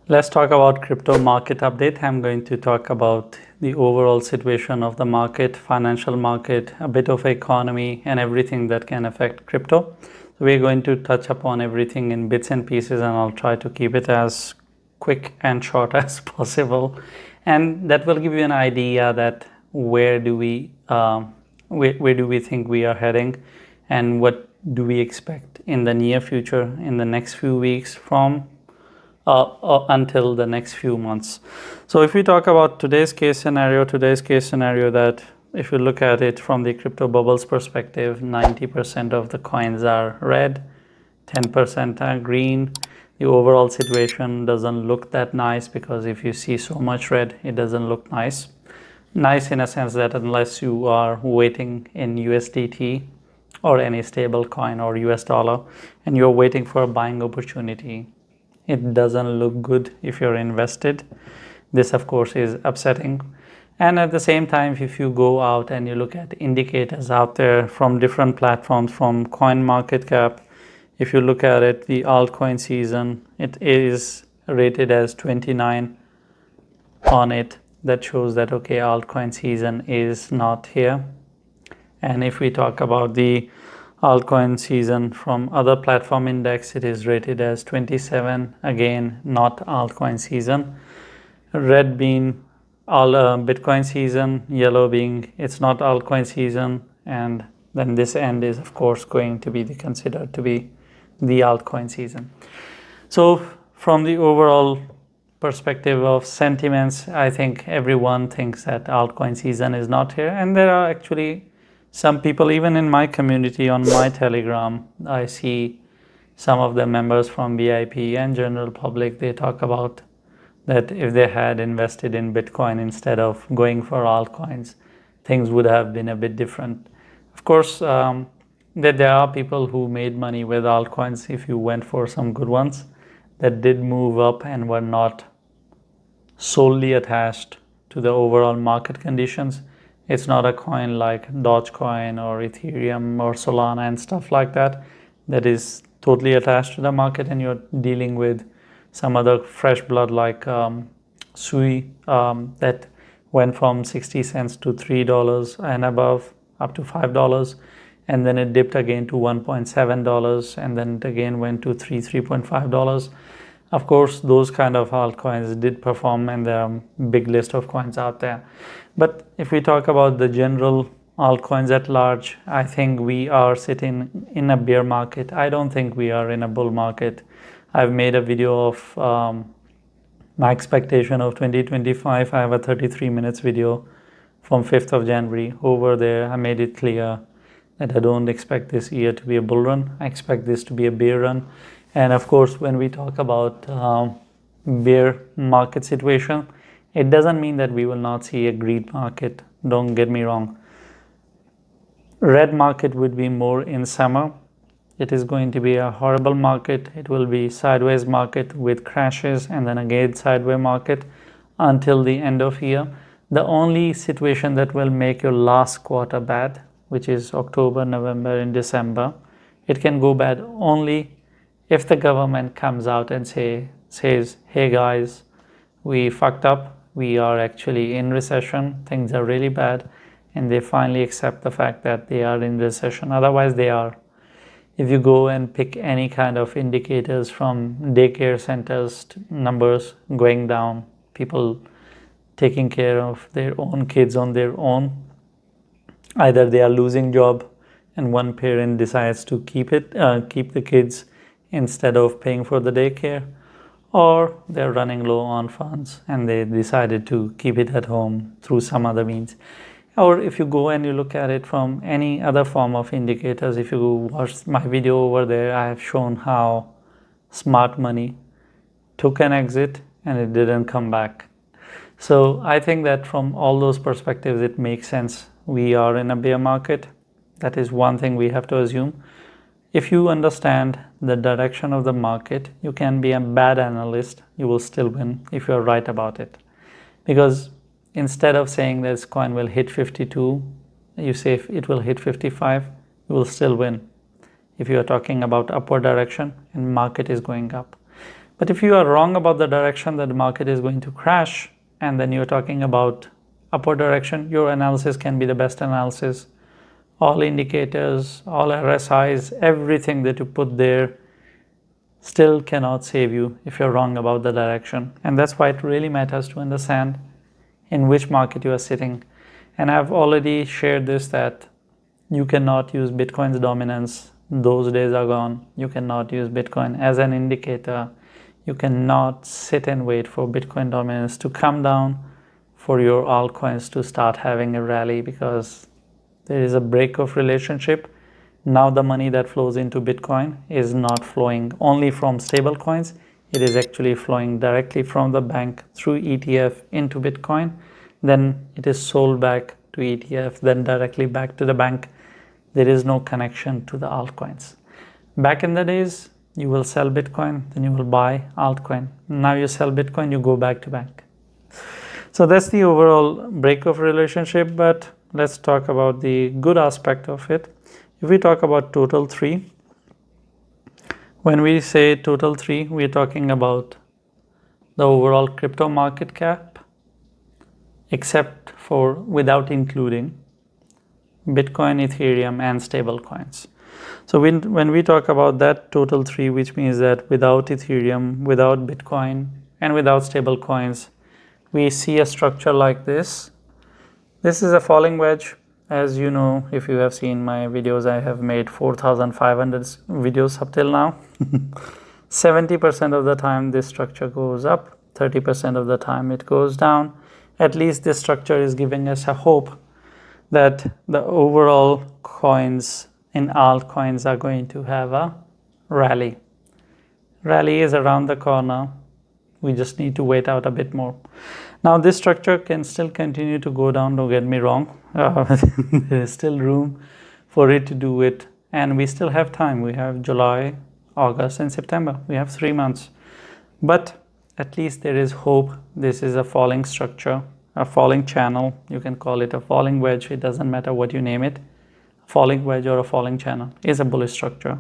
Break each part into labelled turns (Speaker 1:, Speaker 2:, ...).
Speaker 1: Let's talk about crypto market update. I'm going to talk about the overall situation of the market, financial market, a bit of economy, and everything that can affect crypto. So we're going to touch upon everything in bits and pieces, and I'll try to keep it as quick and short as possible. And that will give you an idea that where do we think we are heading, and what do we expect in the near future, in the next few weeks from until the next few months. So if we talk about today's case scenario that if you look at it from the crypto bubbles perspective, 90% of the coins are red, 10% are green. The overall situation doesn't look that nice because if you see so much red, it doesn't look nice. Nice in a sense that unless you are waiting in USDT or any stable coin or US dollar and you're waiting for a buying opportunity, it doesn't look good if you're invested. This of course is upsetting. And at the same time, if you go out and you look at indicators out there from different platforms, from CoinMarketCap, if you look at it, the altcoin season, it is rated as 29 on it. That shows that, okay, altcoin season is not here. And if we talk about the altcoin season from other platform index, it is rated as 27, again not altcoin season. Red being all Bitcoin season, yellow being it's not altcoin season, and then this end is of course going to be considered to be the altcoin season. So from the overall perspective of sentiments, I think everyone thinks that altcoin season is not here, and there are actually some people, even in my community on my Telegram, I see some of the members from VIP and general public, they talk about that if they had invested in Bitcoin instead of going for altcoins, things would have been a bit different. Of course, that there are people who made money with altcoins if you went for some good ones that did move up and were not solely attached to the overall market conditions. It's not a coin like Dogecoin or Ethereum or Solana and stuff like that that is totally attached to the market, and you're dealing with some other fresh blood like Sui that went from 60 cents to $3 and above up to $5, and then it dipped again to $1.7, and then it again went to $3.5. Of course, those kind of altcoins did perform, and there are a big list of coins out there. But if we talk about the general altcoins at large, I think we are sitting in a bear market. I don't think we are in a bull market. I've made a video of my expectation of 2025. I have a 33 minutes video from 5th of January. Over there, I made it clear that I don't expect this year to be a bull run. I expect this to be a bear run. And of course, when we talk about bear market situation, it doesn't mean that we will not see a greed market. Don't get me wrong. Red market would be more in summer. It is going to be a horrible market. It will be sideways market with crashes and then again sideways market until the end of year. The only situation that will make your last quarter bad, which is October, November, and December, it can go bad only if the government comes out and says, hey guys, we fucked up. We are actually in recession. Things are really bad. And they finally accept the fact that they are in recession. Otherwise, they are. If you go and pick any kind of indicators from daycare centers, numbers going down, people taking care of their own kids on their own, either they are losing job and one parent decides to keep the kids instead of paying for the daycare, or they're running low on funds and they decided to keep it at home through some other means. Or if you go and you look at it from any other form of indicators, if you watch my video over there, I have shown how smart money took an exit and it didn't come back. So I think that from all those perspectives, it makes sense. We are in a bear market. That is one thing we have to assume. If you understand the direction of the market, you can be a bad analyst. You will still win if you're right about it. Because instead of saying this coin will hit 52, you say if it will hit 55, you will still win. If you are talking about upward direction and market is going up. But if you are wrong about the direction that the market is going to crash, and then you're talking about upward direction, your analysis can be the best analysis. All indicators, all RSIs, everything that you put there still cannot save you if you're wrong about the direction. And that's why it really matters to understand in which market you are sitting. And I've already shared this, that you cannot use Bitcoin's dominance. Those days are gone. You cannot use Bitcoin as an indicator. You cannot sit and wait for Bitcoin dominance to come down for your altcoins to start having a rally, because there is a break of relationship. Now the money that flows into Bitcoin is not flowing only from stable coins. It is actually flowing directly from the bank through ETF into Bitcoin. Then it is sold back to ETF, then directly back to the bank. There is no connection to the altcoins. Back in the days, you will sell Bitcoin, then you will buy altcoin. Now you sell Bitcoin, you go back to bank. So that's the overall break of relationship, but let's talk about the good aspect of it. If we talk about total 3, when we say total 3, we're talking about the overall crypto market cap, except for without including Bitcoin, Ethereum, and stable coins. So when we talk about that total 3, which means that without Ethereum, without Bitcoin, and without stable coins, we see a structure like this. This is a falling wedge. As you know, if you have seen my videos, I have made 4,500 videos up till now. 70% of the time this structure goes up, 30% of the time it goes down. At least this structure is giving us a hope that the overall coins in altcoins are going to have a rally. Rally is around the corner. We just need to wait out a bit more. Now this structure can still continue to go down, don't get me wrong. There is still room for it to do it, and we still have time. We have July, August, and September. We have 3 months. But at least there is hope. This is a falling structure, a falling channel. You can call it a falling wedge. It doesn't matter what you name it. A falling wedge or a falling channel is a bullish structure.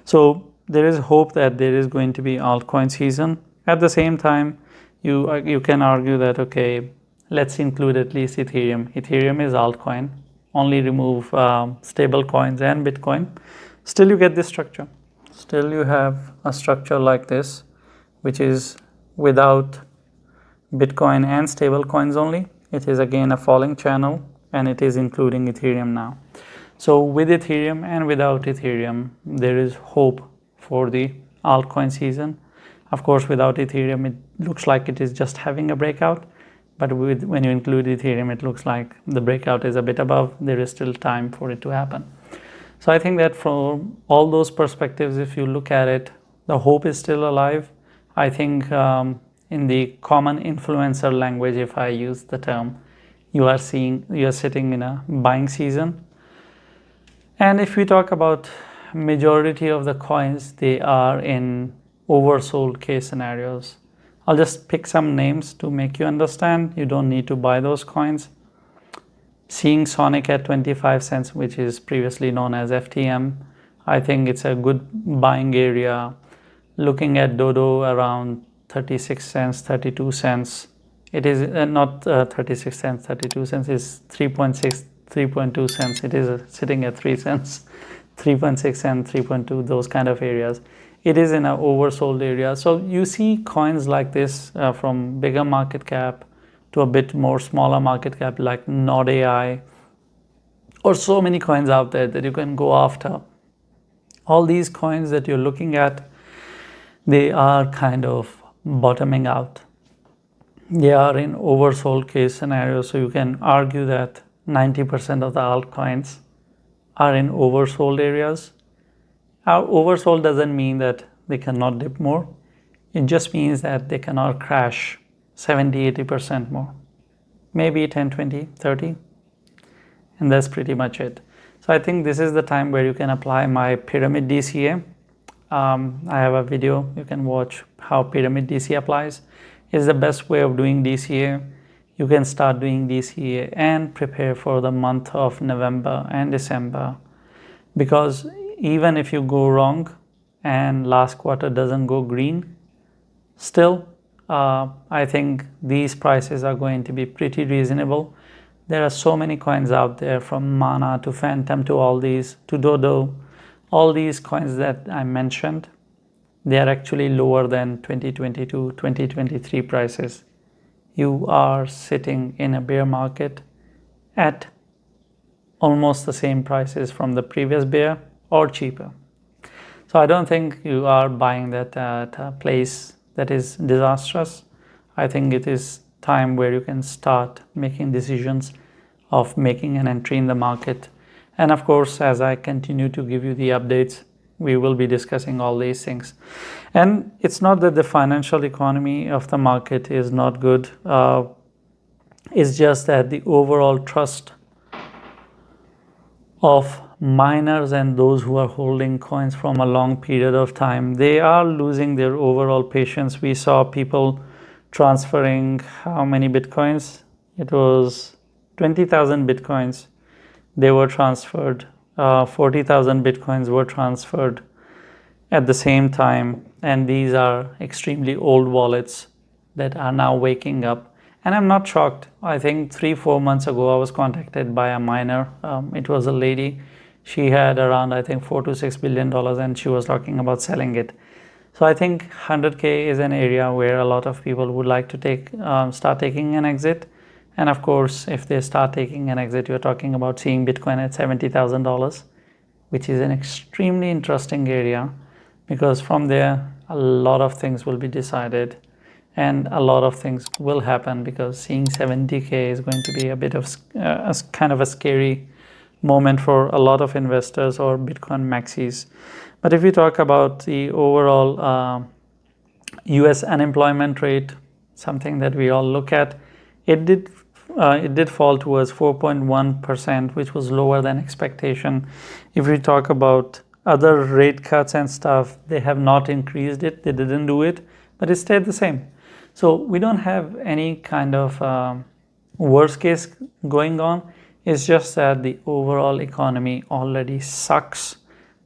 Speaker 1: So there is hope that there is going to be altcoin season. At the same time, you can argue that, okay, let's include at least Ethereum. Ethereum is altcoin. Only remove stable coins and Bitcoin. Still you get this structure. Still you have a structure like this, which is without Bitcoin and stable coins only. It is again a falling channel, and it is including Ethereum now. So with Ethereum and without Ethereum, there is hope for the altcoin season. Of course, without Ethereum, it looks like it is just having a breakout. But when you include Ethereum, it looks like the breakout is a bit above. There is still time for it to happen. So I think that from all those perspectives, if you look at it, the hope is still alive. I think in the common influencer language, if I use the term, you are sitting in a buying season. And if we talk about majority of the coins, they are in oversold case scenarios. I'll just pick some names to make you understand. You don't need to buy those coins. Seeing Sonic at 25 cents, which is previously known as FTM, I think it's a good buying area. Looking at Dodo around 36 cents, 32 cents. It is not 36 cents, 32 cents is 3.6, 3.2 cents. It is sitting at 3 cents, 3.6 cents, 3.2, those kind of areas. It is in an oversold area. So you see coins like this from bigger market cap to a bit more smaller market cap, like Node AI, or so many coins out there that you can go after. All these coins that you're looking at, they are kind of bottoming out. They are in oversold case scenarios. So you can argue that 90% of the altcoins are in oversold areas. Oversold doesn't mean that they cannot dip more. It just means that they cannot crash 70, 80% more. Maybe 10, 20, 30. And that's pretty much it. So I think this is the time where you can apply my pyramid DCA. I have a video you can watch how pyramid DCA applies. It's the best way of doing DCA. You can start doing DCA and prepare for the month of November and December, because even if you go wrong and last quarter doesn't go green, Still, I think these prices are going to be pretty reasonable. There are so many coins out there, from Mana to Phantom to all these to Dodo. All these coins that I mentioned, they are actually lower than 2022, 2023 prices. You are sitting in a bear market at almost the same prices from the previous bear or cheaper. So I don't think you are buying that at a place that is disastrous. I think it is time where you can start making decisions of making an entry in the market. And of course, as I continue to give you the updates, we will be discussing all these things. And it's not that the financial economy of the market is not good. It's just that the overall trust of miners and those who are holding coins from a long period of time, they are losing their overall patience. We saw people transferring how many bitcoins? It was 20,000 bitcoins. They were transferred. 40,000 bitcoins were transferred at the same time. And these are extremely old wallets that are now waking up. And I'm not shocked. I think 3-4 months ago, I was contacted by a miner. It was a lady. She had around, I think, $4 to $6 billion, and she was talking about selling it. So I think 100K is an area where a lot of people would like to start taking an exit. And of course, if they start taking an exit, you're talking about seeing Bitcoin at $70,000, which is an extremely interesting area, because from there, a lot of things will be decided. And a lot of things will happen, because seeing 70K is going to be a bit of kind of a scary moment for a lot of investors or Bitcoin maxis. But if we talk about the overall US unemployment rate, something that we all look at, it did fall towards 4.1%, which was lower than expectation. If we talk about other rate cuts and stuff, they have not increased it. They didn't do it, but it stayed the same. So we don't have any kind of worst case going on. It's just that the overall economy already sucks.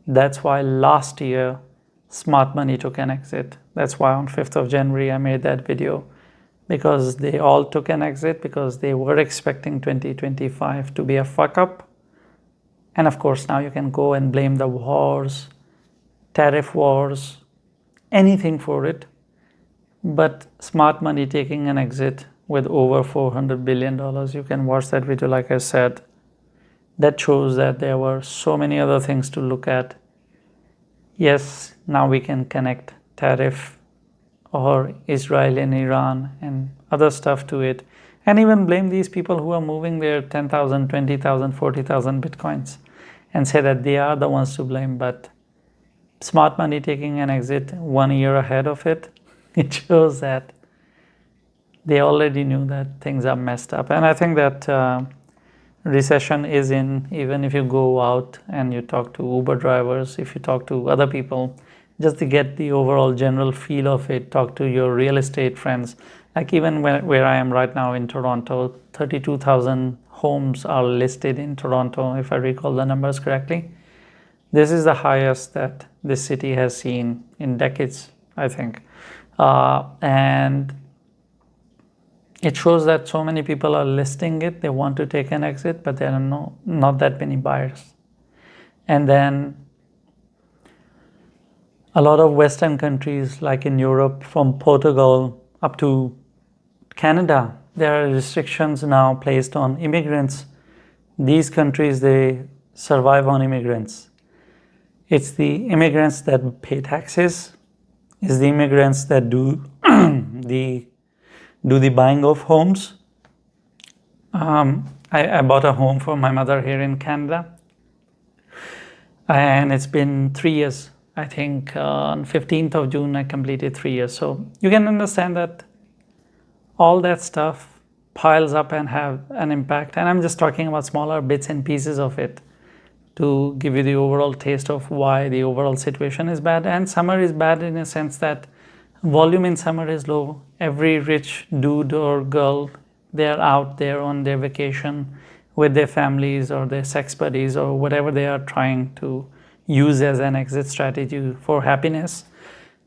Speaker 1: That's why last year, smart money took an exit. That's why on 5th of January, I made that video, because they all took an exit because they were expecting 2025 to be a fuck up. And of course, now you can go and blame the wars, tariff wars, anything for it. But smart money taking an exit with over $400 billion, you can watch that video, like I said. That shows that there were so many other things to look at. Yes, now we can connect tariff or Israel and Iran and other stuff to it, and even blame these people who are moving their 10,000, 20,000, 40,000 bitcoins and say that they are the ones to blame. But smart money taking an exit 1 year ahead of it, it shows that they already knew that things are messed up. And I think that recession is in, even if you go out and you talk to Uber drivers, if you talk to other people, just to get the overall general feel of it, talk to your real estate friends. Like even where I am right now in Toronto, 32,000 homes are listed in Toronto, if I recall the numbers correctly. This is the highest that this city has seen in decades, I think. And it shows that so many people are listing it. They want to take an exit, but there are not that many buyers. And then a lot of Western countries, like in Europe, from Portugal up to Canada, there are restrictions now placed on immigrants. These countries, they survive on immigrants. It's the immigrants that pay taxes. It's the immigrants that do the buying of homes. I bought a home for my mother here in Canada, and it's been 3 years. I think on 15th of June, I completed 3 years. So you can understand that all that stuff piles up and have an impact. And I'm just talking about smaller bits and pieces of it to give you the overall taste of why the overall situation is bad. And summer is bad in a sense that volume in summer is low. Every rich dude or girl, they're out there on their vacation with their families or their sex buddies or whatever they are trying to use as an exit strategy for happiness.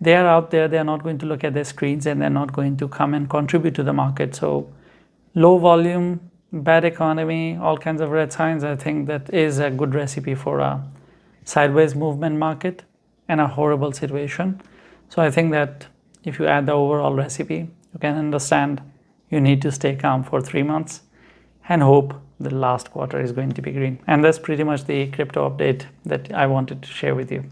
Speaker 1: they are out there, they are not going to look at their screens, and they're not going to come and contribute to the market. So low volume, bad economy, all kinds of red signs, I think that is a good recipe for a sideways movement market and a horrible situation. So I think that if you add the overall recipe, you can understand you need to stay calm for 3 months and hope the last quarter is going to be green. And that's pretty much the crypto update that I wanted to share with you.